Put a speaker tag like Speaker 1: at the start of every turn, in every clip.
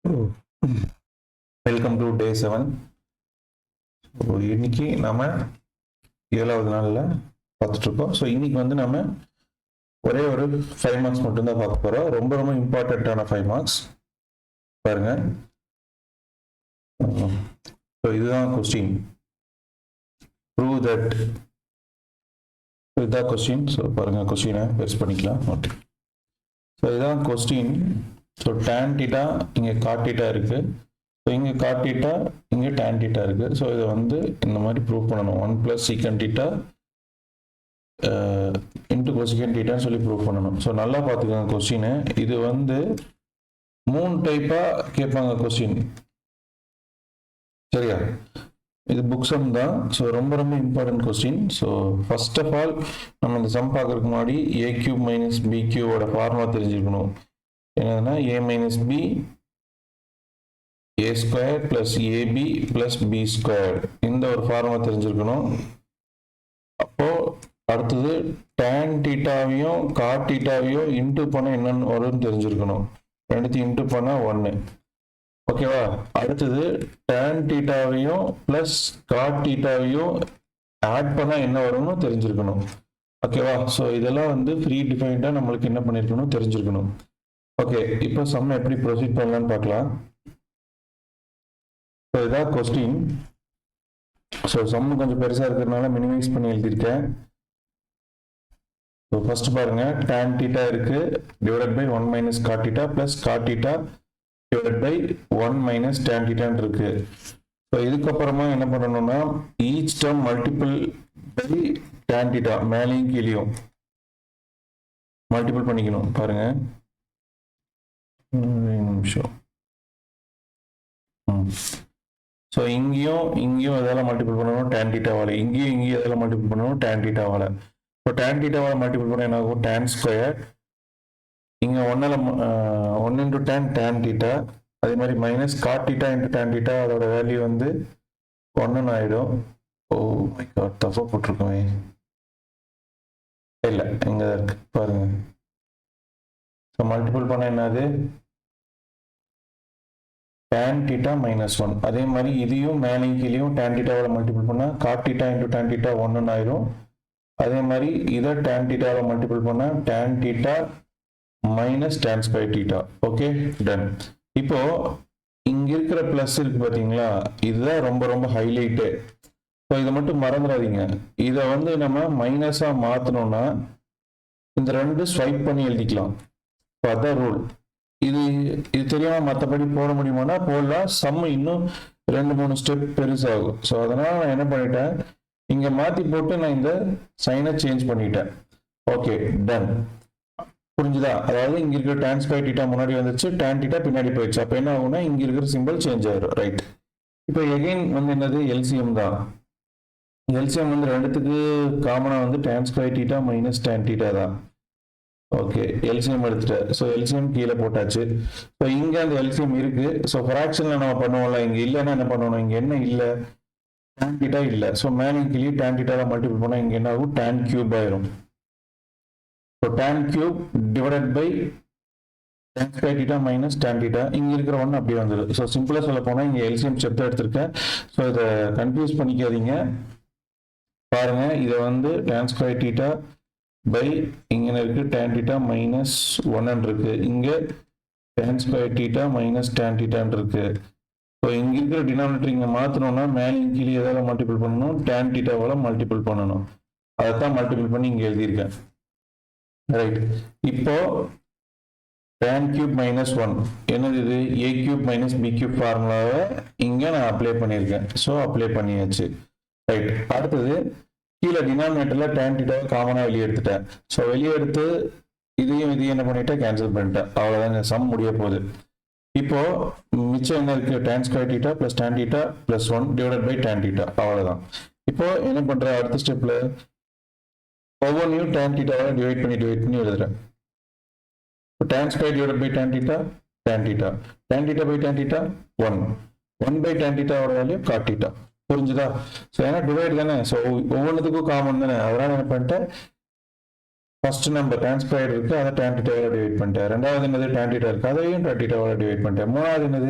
Speaker 1: So welcome to day 7. So இன்னைக்கு நம்ம 7வது நாளில் பார்த்துட்ருக்கோம். ஸோ இன்னைக்கு வந்து நம்ம ஒரே ஒரு 5 மார்க்ஸ் மட்டும்தான் பார்க்க போகிறோம். ரொம்ப ரொம்ப இம்பார்ட்டண்ட்டான 5 மார்க்ஸ் பாருங்க. ஸோ இதுதான் கொஸ்டின். Prove that. இதுதான் கொஸ்டின். ஸோ பாருங்க, கொஸ்டினை பெருசு பண்ணிக்கலாம். ஓகே, ஸோ இதுதான் கொஸ்டின். ஸோ tan θ இங்கே cot θ இருக்கு. ஸோ இங்கே cot θ இங்கே tan θ இருக்கு. ஸோ இதை வந்து இந்த மாதிரி ப்ரூவ் பண்ணணும். 1 + secant θ இன்ட்டு cosecant θன்னு சொல்லி ப்ரூவ் பண்ணணும். ஸோ நல்லா பார்த்துக்கோங்க கொஸ்டினை. இது வந்து 3 டைப்பாக கேட்பாங்க கொஸ்டின், சரியா? இது புக் சம் தான். ஸோ ரொம்ப ரொம்ப important question. So first of all நம்ம இந்த சம் பார்க்கறதுக்கு முன்னாடி a³ - b³ ஃபார்முலா தெரிஞ்சுக்கணும். என்னதுன்னா a - b a² + ab + b², இந்த ஒரு ஃபார்முலா தெரிஞ்சிருக்கணும். அப்போ அடுத்தது tan θவையும் cot θவையும் இன்ட்டு பண்ண என்னன்னு வரும்னு தெரிஞ்சிருக்கணும். ரெண்டுத்தையும் இன்ட்டு பண்ண 1. ஓகேவா? அடுத்தது tan θவையும் ப்ளஸ் cot θவையும் ஆட் பண்ணா என்ன வரும்னு தெரிஞ்சிருக்கணும். ஓகேவா? ஸோ இதெல்லாம் வந்து ஃப்ரீ டிஃபைன்டா நம்மளுக்கு என்ன பண்ணிருக்கணும், தெரிஞ்சிருக்கணும். ஓகே, இப்போ சம் எப்படி ப்ரொசீட் பண்ணலாம்னு பார்க்கலாம். ஸோ இதான் கொஸ்டின். ஸோ சம் கொஞ்சம் பெருசா இருக்கிறதுனால மினிமைஸ் பண்ணி எழுதியிருக்கேன். ஸோ ஃபர்ஸ்ட் பாருங்க, tan θ இருக்கு divided by 1 - cot θ plus cot θ divided by 1 - tan θ இருக்கு. ஸோ இதுக்கப்புறமா என்ன பண்ணணும்னா each term multiple by tan θ, மேலேயும் கீழேயும் மல்டிபிள் பண்ணிக்கணும். பாருங்க, நிமிஷம். ஸோ இங்கேயும் எதால மல்டிபிள் பண்ணணும், tan θவால. இங்கேயும் எதால மல்டிபிள் பண்ணணும், tan θவால. ஸோ tan θவால மல்டிபிள் பண்ண என்ன ஆகும், tan². இங்கே 1 × tan θ. அதே மாதிரி மைனஸ் cot θ × tan θ, அதோட வேல்யூ வந்து 1 ஆயிடும். ஓ மை காட், தப்பா போட்டிருக்கோமே. இல்லை, இங்கே தான் இருக்கு பாருங்க. ஸோ மல்டிபிள் பண்ண என்னது, tan θ - 1. அதே மாதிரி இதையும் மேலையும் கீழையும் tan θவால மல்டிபிள் பண்ணா cot θ × tan θ 1 ஆயிரும். அதே மாதிரி இதை tan θவால மல்டிபிள் பண்ணா tan θ - tan²θ. Okay, done. இப்போ இங்க இருக்கிற பிளஸ் இருக்கு பாத்தீங்களா, இதுதான் ரொம்ப ரொம்ப ஹைலைட்டு. ஸோ இதை மட்டும் மறந்துடாதீங்க. இதை வந்து நம்ம மைனஸா மாத்தணும்னா இந்த 2 ஸ்வைப் பண்ணி எழுதிக்கலாம். அதான் ரூல். இது தெரியாம மற்றபடி போட முடியுமானா போடலாம். சம் இன்னும் 2-3 ஸ்டெப் பெருசாகும். ஸோ அதனால நான் என்ன பண்ணிட்டேன், இங்க மாத்தி போட்டு நான் இந்த சைனை சேஞ்ச் பண்ணிட்டேன். Okay, done. புரிஞ்சுதா? அதாவது இங்க இருக்கிற tan²θ முன்னாடி வந்துச்சு, tan θ பின்னாடி போயிடுச்சு. அப்ப என்ன ஆகும்னா இங்க இருக்கிற சிம்பிள் சேஞ்ச் ஆயிடும். ரைட். இப்போ எகைன் வந்து என்னது, எல்சிஎம் தான். எல்சிஎம் வந்து ரெண்டுத்துக்கு காமனா வந்து tan²θ - tan θ தான். ஓகே, எல்சிஎம் எடுத்துட்டேன். ஸோ எல்சிஎம் கீழே போட்டாச்சு. ஸோ இங்க அந்த எல்சிஎம் இருக்கு. ஸோ ஃப்ராக்ஷன்ல நம்ம பண்ணுவோம்ல, இங்க இல்லைன்னா என்ன பண்ணணும், இங்க என்ன இல்லை, tan θ இல்லை. ஸோ மேலே கீழே tan θ மல்டிபிள் பண்ணா இங்க என்ன ஆகும், tan³ ஆயிரும். So tan³ divided by tan²θ - tan θ. இங்க இருக்கிற ஒன்று அப்படியே வந்துடும். ஸோ சிம்பிளா சொல்ல போனா இங்க எல்சிஎம் ஸ்டெப் தான் எடுத்திருக்கேன். ஸோ இதை கன்ஃபியூஸ் பண்ணிக்காதீங்க. பாருங்க, இதை வந்து tan²θ பை இங்க இருக்கு tan θ - 1 இருக்கு. இங்க tan²θ - tan θ இருக்கு. ஸோ இங்க இருக்கிற டினாமினேட்டர் இங்க மாத்தணும்னா மேலேயும் கீழே எதால மல்டிபிள் பண்ணணும், tan θவால மல்டிபிள் பண்ணணும். அதைத்தான் மல்டிபிள் பண்ணி இங்க எழுதியிருக்கேன். ரைட். இப்போ tan³ - 1 என்னது, இது a³ - b³ ஃபார்முலாவை இங்க நான் அப்ளை பண்ணியிருக்கேன். ஸோ அப்ளை பண்ணியாச்சு. ரைட். அடுத்தது கீழே டினாமினேட்டர்ல tan θ காமனா வெளியே எடுத்துட்டேன். ஸோ வெளியே எடுத்து இதையும் என்ன பண்ணிட்டேன், கேன்சல் பண்ணிட்டேன். அவ்வளவுதாங்க, சம் முடிய போகுது. இப்போ மிச்சம் என்ன இருக்கு, tan² + tan θ + 1 divided by tan θ. அவ்வளவுதான். இப்போ என்ன பண்ற, அடுத்த ஸ்டெப்ல ஒவ்வொன்றையும் tan θ டிவைட் பண்ணி எழுதுறேன். tan² divided by tan θ, tan θ. tan θ by tan θ 1 by tan θ ஓட வேல்யூ cot θ. புரிஞ்சுதா? ஸோ ஏன்னா டிவைட் தானே, ஸோ ஒவ்வொன்றுத்துக்கும் காமன் தானே. அதனால என்ன பண்ணிட்டேன், ஃபர்ஸ்ட் நம்பர் tan ஸ்கொயர் இருக்கு, அதை tan தீட்டாவால டிவைட் பண்ணிட்டேன். ரெண்டாவது என்னது tan தீட்டா இருக்கு, அதையும் tan தீட்டாவால டிவைட் பண்ணிட்டேன். மூணாவது என்னது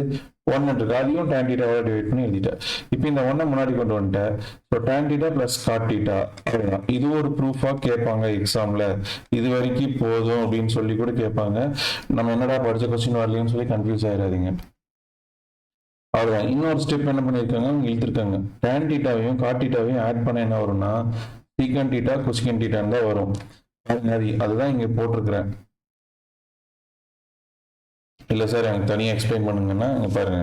Speaker 1: 1 இருக்கு, அதையும் tan தீட்டாவால டிவைட் பண்ணி எழுதிட்டேன். இப்போ இந்த 1 முன்னாடி கொண்டு வந்துட்டேன். So tan theta plus cot theta அவ்வளோதான். இது ஒரு ப்ரூஃபாக கேட்பாங்க எக்ஸாமில். இது வரைக்கும் போதும் அப்படின்னு சொல்லி கூட கேட்பாங்க. நம்ம என்னடா படிச்ச கொஸ்டின் வரலன்னு சொல்லி கன்ஃபியூஸ் ஆயிடாதீங்க. அவ்வளோதான். இன்னொரு ஸ்டெப் என்ன பண்ணியிருக்காங்க, இழுத்துருக்காங்க. tan தீட்டாவையும் cot தீட்டாவையும் ஆட் பண்ண என்ன வரும்னா சீக்கன் தீட்டா கொசிகன் தீட்டான்னு தான் வரும். அதுதான் இங்க போட்டிருக்கிறேன். இல்ல சார் எனக்கு தனியா எக்ஸ்பிளைன் பண்ணுங்கன்னா இங்க பாருங்க,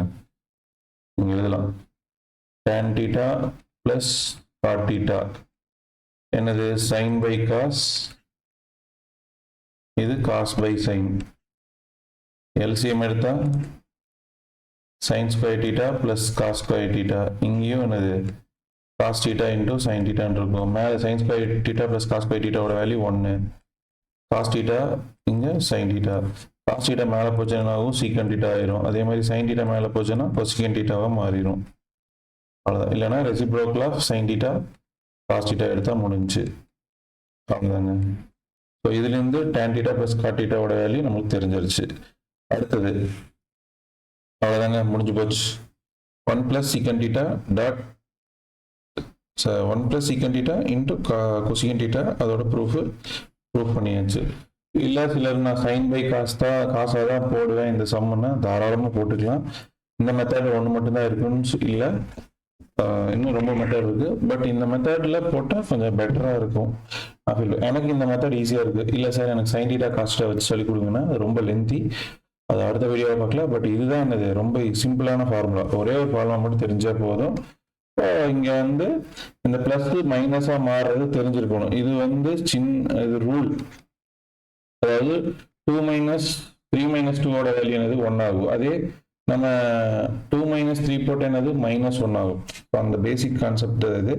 Speaker 1: இங்க எழுதலாம் tan theta plus cot theta என்னது sin பை cos, இது cos பை sin. எல்சிஎம் எடுத்தா sin square theta plus cos square theta. இங்கேயும் என்னது cos தீட்டா இன்டூ sin தீட்டான்னு இருக்கும். மேலே sin square theta plus cos square தீட்டாவோட வேல்யூ 1. cos தீட்டா இங்கே sin தீட்டா. cos தீட்டா மேலே போச்சுன்னா சீக்கன் தீட்டா ஆயிரும். அதே மாதிரி sin தீட்டா மேலே போச்சுன்னா கொசிகன் தீட்டாவாக மாறிடும். அவ்வளோதான். இல்லைன்னா reciprocal of sin theta cos theta எடுத்தால் முடிஞ்சு. அவ்வளோதாங்க. ஸோ இதுலேருந்து tan தீட்டா ப்ளஸ் cot தீட்டாவோட வேல்யூ நம்மளுக்கு தெரிஞ்சிருச்சு. அடுத்தது அவ்வளோதாங்க, முடிஞ்சு போச்சு. 1 + secant theta dot 1 + secant theta into cosecant theta, அதோட ப்ரூஃப் பண்ணியாச்சு. இல்லை சிலர் நான் sin பை காசாக தான் போடுவேன் இந்த சம்முன்னா தாராளமாக போட்டுக்கலாம். இந்த மெத்தட் ஒன்று மட்டும்தான் இருக்குன்னு இல்லை, இன்னும் ரொம்ப மெத்தட் இருக்கு. பட் இந்த மெத்தடில் போட்டால் கொஞ்சம் பெட்டராக இருக்கும். எனக்கு இந்த மெத்தட் ஈஸியாக இருக்குது. இல்லை சார் எனக்கு sin தீட்டா காஸ்ட்டை வச்சு சொல்லி கொடுங்கன்னா அது ரொம்ப லென்த்தி, அது அடுத்த வீடியோவை பார்க்கலாம். பட் இதுதான் என்னது ரொம்ப சிம்பிளான ஃபார்முலா. ஒரே ஒரு ஃபார்முலா மட்டும் தெரிஞ்சால் போதும். இங்க வந்து இந்த பிளஸ் மைனஸா மாறுறது தெரிஞ்சிருக்கணும். இது வந்து இது ரூல். அதாவது 2 - 3 - 2 வேல்யூ என்னது 1 ஆகும். அதே நம்ம 2 - 3 போட்டு என்னது -1 ஆகும். அந்த பேசிக் கான்செப்ட் இது.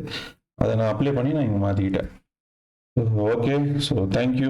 Speaker 1: அதை நான் அப்ளை பண்ணி நான் இங்க மாத்திக்கிட்டேன். Okay, so thank you.